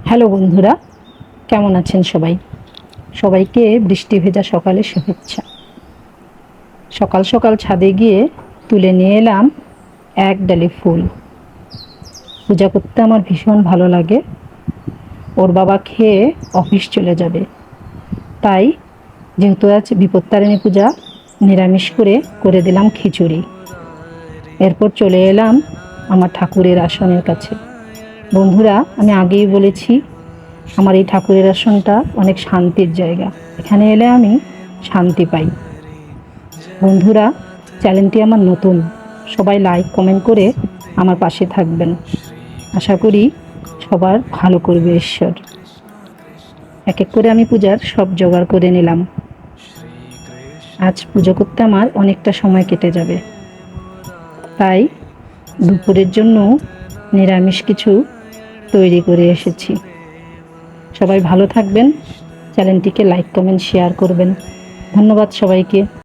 Hello বন্ধুরা, কেমন আছেন সবাই? সবাইকে বৃষ্টি ভেজা সকালে শুভেচ্ছা। সকাল সকাল ছাদে গিয়ে তুলে নিয়ে এলাম এক ডালি ফুল। পূজা করতে আমার ভীষণ ভালো লাগে। ওর বাবা খেয়ে অফিস চলে যাবে, তাই যেহেতু আজ বিপত্তারিণী পূজা, নিরামিষ করে দিলাম খিচুড়ি। এরপর চলে এলাম আমার ঠাকুরের আসনের কাছে। বন্ধুরা, আমি আগেই বলেছি আমার এই ঠাকুরের আসনটা অনেক শান্তির জায়গা। এখানে এলে আমি শান্তি পাই। বন্ধুরা, চ্যানেলটি আমার নতুন, সবাই লাইক কমেন্ট করে আমার পাশে থাকবেন। আশা করি সবার ভালো করবে ঈশ্বর। এক এক করে আমি পূজার সব জোগাড় করে নিলাম। আজ পুজো করতে আমার অনেকটা সময় কেটে যাবে, তাই দুপুরের জন্য নিরামিষ কিছু তৈরি করে এসেছি। সবাই ভালো থাকবেন, চ্যানেলটিকে লাইক কমেন্ট শেয়ার করবেন। ধন্যবাদ সবাইকে।